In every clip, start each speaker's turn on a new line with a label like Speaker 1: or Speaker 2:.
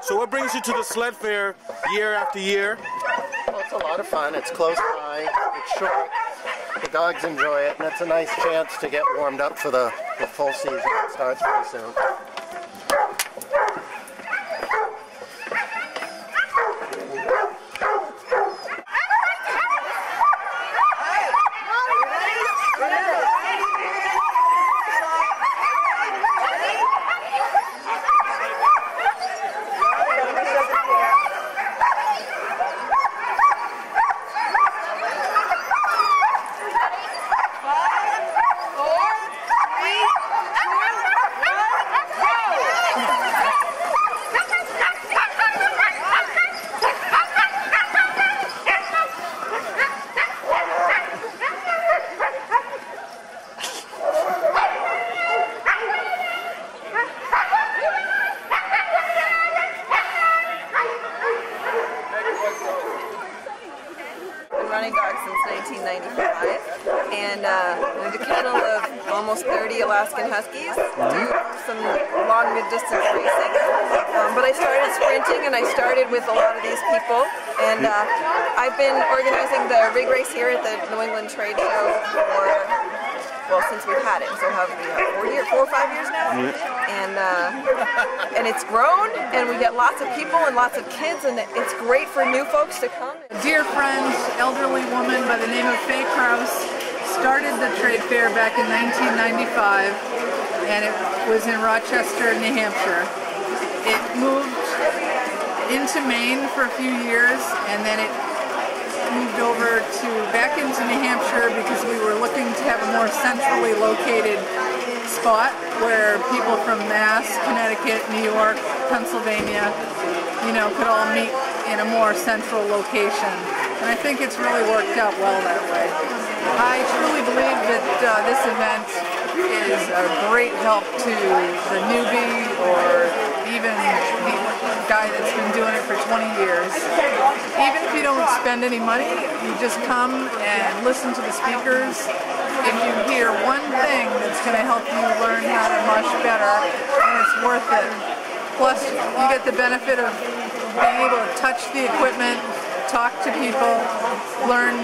Speaker 1: So what brings you to the sled fair year after year?
Speaker 2: Well, it's a lot of fun. It's close by. It's short. The dogs enjoy it, and it's a nice chance to get warmed up for the full season. It starts pretty soon.
Speaker 3: Alaskan Huskies, do some long mid-distance racing, but I started sprinting and I started with a lot of these people, and I've been organizing the rig race here at the New England Trade Show for, well, since we've had it, so have we 4 or 5 years now, and it's grown, and we get lots of people and lots of kids, and it's great for new folks to come.
Speaker 4: A dear friend, elderly woman by the name of Faye Krause, started the trade fair back in 1995, and it was in Rochester, New Hampshire. It moved into Maine for a few years, and then it moved over back into New Hampshire because we were looking to have a more centrally located spot where people from Mass, Connecticut, New York, Pennsylvania, could all meet in a more central location. And I think it's really worked out well that way. I truly believe that this event is a great help to the newbie or even the guy that's been doing it for 20 years. Even if you don't spend any money, you just come and listen to the speakers. If you hear one thing that's going to help you learn how to mush better, then it's worth it. Plus, you get the benefit of being able to touch the equipment, talk to people, learn,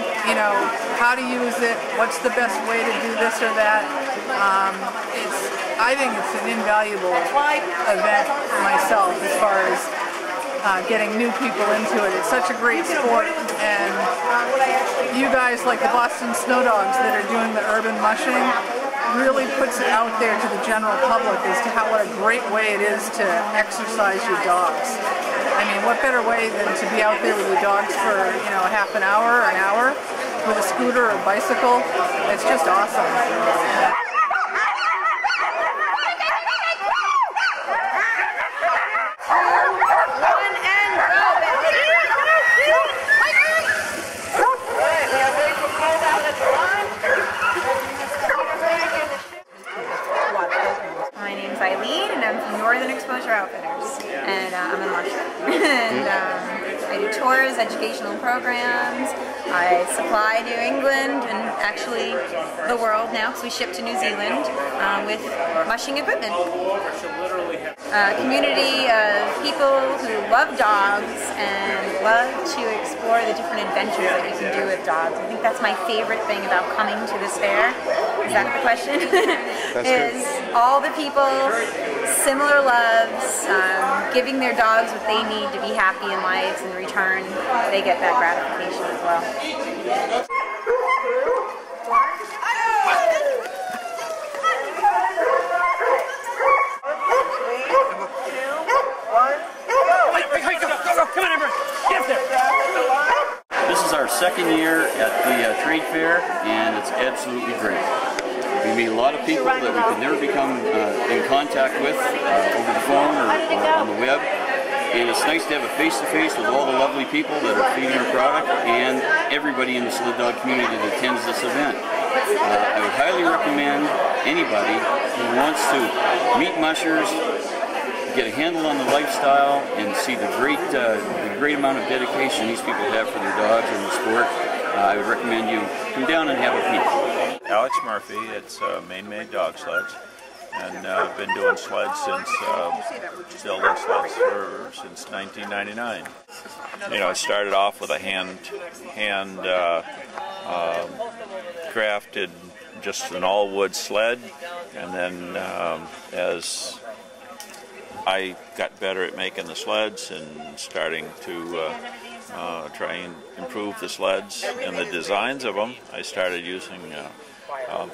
Speaker 4: how to use it, what's the best way to do this or that. I think it's an invaluable event myself as far as getting new people into it. It's such a great sport, and you guys like the Boston Snow Dogs that are doing the urban mushing really puts it out there to the general public as to what a great way it is to exercise your dogs. I mean, what better way than to be out there with your dogs for, half an hour or an hour with a scooter or a bicycle? It's just awesome.
Speaker 5: And I'm a musher. And I do tours, educational programs. I supply New England and actually the world now, because we ship to New Zealand with mushing equipment. A community of people who love dogs and love to explore the different adventures that you can do with dogs. I think that's my favorite thing about coming to this fair. Is that the question? Is all the people, similar loves, giving their dogs what they need to be happy in life, and in return they get that gratification as well.
Speaker 6: This is our second year at the trade fair, and it's absolutely great. We meet a lot of people that we could never become in contact with over the phone or on the web. And it's nice to have a face-to-face with all the lovely people that are feeding our product and everybody in the sled dog community that attends this event. I would highly recommend anybody who wants to meet mushers, get a handle on the lifestyle, and see the great amount of dedication these people have for their dogs and the sport. I would recommend you come down and have a peek.
Speaker 7: Alex Murphy, it's MaineMade Dog Sleds. and I've been doing sleds since, building sleds since 1999. You know, I started off with a hand crafted, just an all-wood sled, and then as I got better at making the sleds and starting to try and improve the sleds and the designs of them, I started using the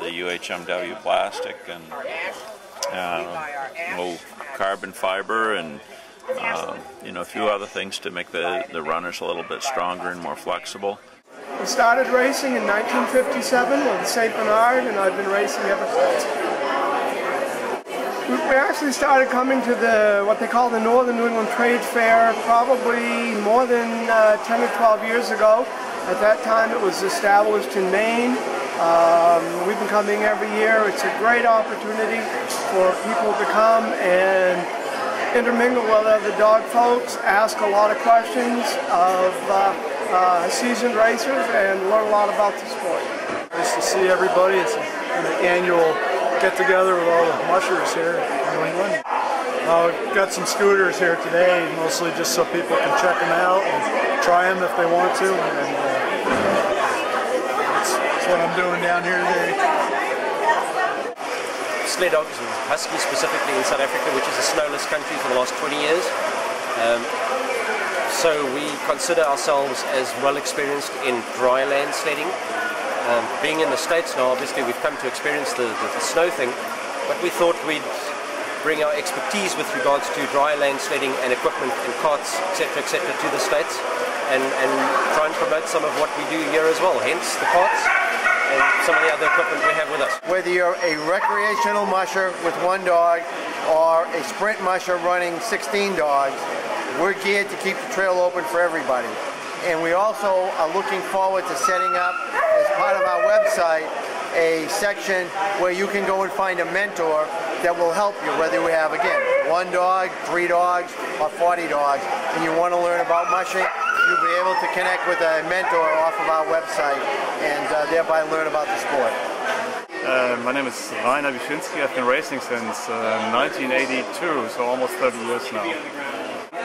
Speaker 7: UHMW plastic and carbon fiber and you know, a few other things to make the runners a little bit stronger and more flexible.
Speaker 8: We started racing in 1957 with St. Bernard, and I've been racing ever since. We actually started coming to what they call the Northern New England Trade Fair probably more than 10 or 12 years ago. At that time it was established in Maine. We've been coming every year. It's a great opportunity for people to come and intermingle with other dog folks, ask a lot of questions of seasoned racers, and learn a lot about the sport.
Speaker 9: Nice to see everybody. It's an annual get-together with all the mushers here in New England. We've got some scooters here today, mostly just so people can check them out and try them if they want to. And that's what I'm doing down here today.
Speaker 10: Sled dogs and huskies specifically in South Africa, which is a snowless country for the last 20 years. So we consider ourselves as well experienced in dry land sledding. Being in the States now, obviously we've come to experience the snow thing, but we thought we'd bring our expertise with regards to dry land sledding and equipment and carts, etc., to the States, and try and promote some of what we do here as well, hence the carts and some of the other equipment we have with us.
Speaker 2: Whether you're a recreational musher with one dog or a sprint musher running 16 dogs, we're geared to keep the trail open for everybody. And we also are looking forward to setting up, as part of our website, a section where you can go and find a mentor that will help you, whether you have, again, 1 dog, 3 dogs, or 40 dogs, and you want to learn about mushing, you'll be able to connect with a mentor off of our website and thereby learn about the sport.
Speaker 11: My name is Rene. I've been racing since 1982, so almost 30 years now.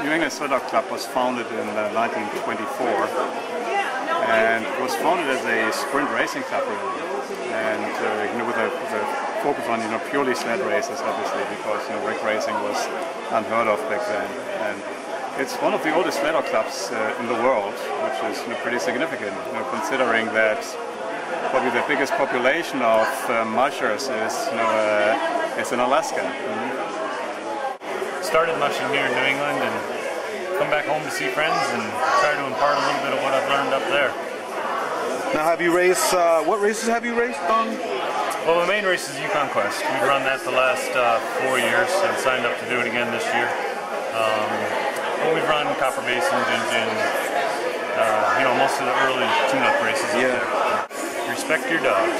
Speaker 11: New England Sled Dog Club was founded in 1924, and it was founded as a sprint racing club, really, and you know, with a focus on purely sled races, obviously, because rec racing was unheard of back then. And it's one of the oldest sled dog clubs in the world, which is pretty significant, considering that probably the biggest population of mushers is in Alaska.
Speaker 12: Started mushing here in New England and come back home to see friends and try to impart a little bit of what I've learned up there.
Speaker 1: Now, have you raced, what races have you raced on?
Speaker 12: Well, my main race is Yukon Quest. We've run that the last 4 years and signed up to do it again this year. But we've run Copper Basin, Gin, most of the early tune-up races up there. Respect your dogs.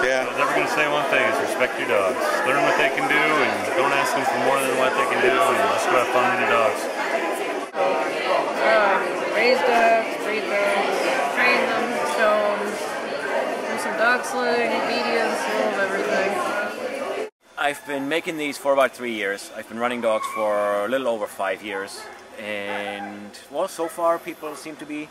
Speaker 1: Yeah.
Speaker 12: I was never going to say one thing, is respect your dogs. Learn what they can do and don't ask them for more than what they can do, and just go have fun with your dogs.
Speaker 3: Raise dogs, breed dogs, train them, show them, do some dog sledding, obedience, a little of everything.
Speaker 13: I've been making these for about 3 years. I've been running dogs for a little over 5 years, and well, so far people seem to be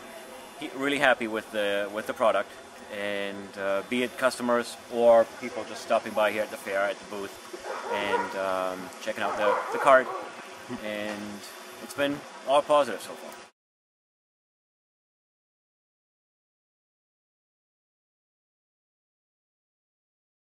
Speaker 13: really happy with the product. And be it customers or people just stopping by here at the fair, at the booth, and checking out the cart, and it's been all positive so far.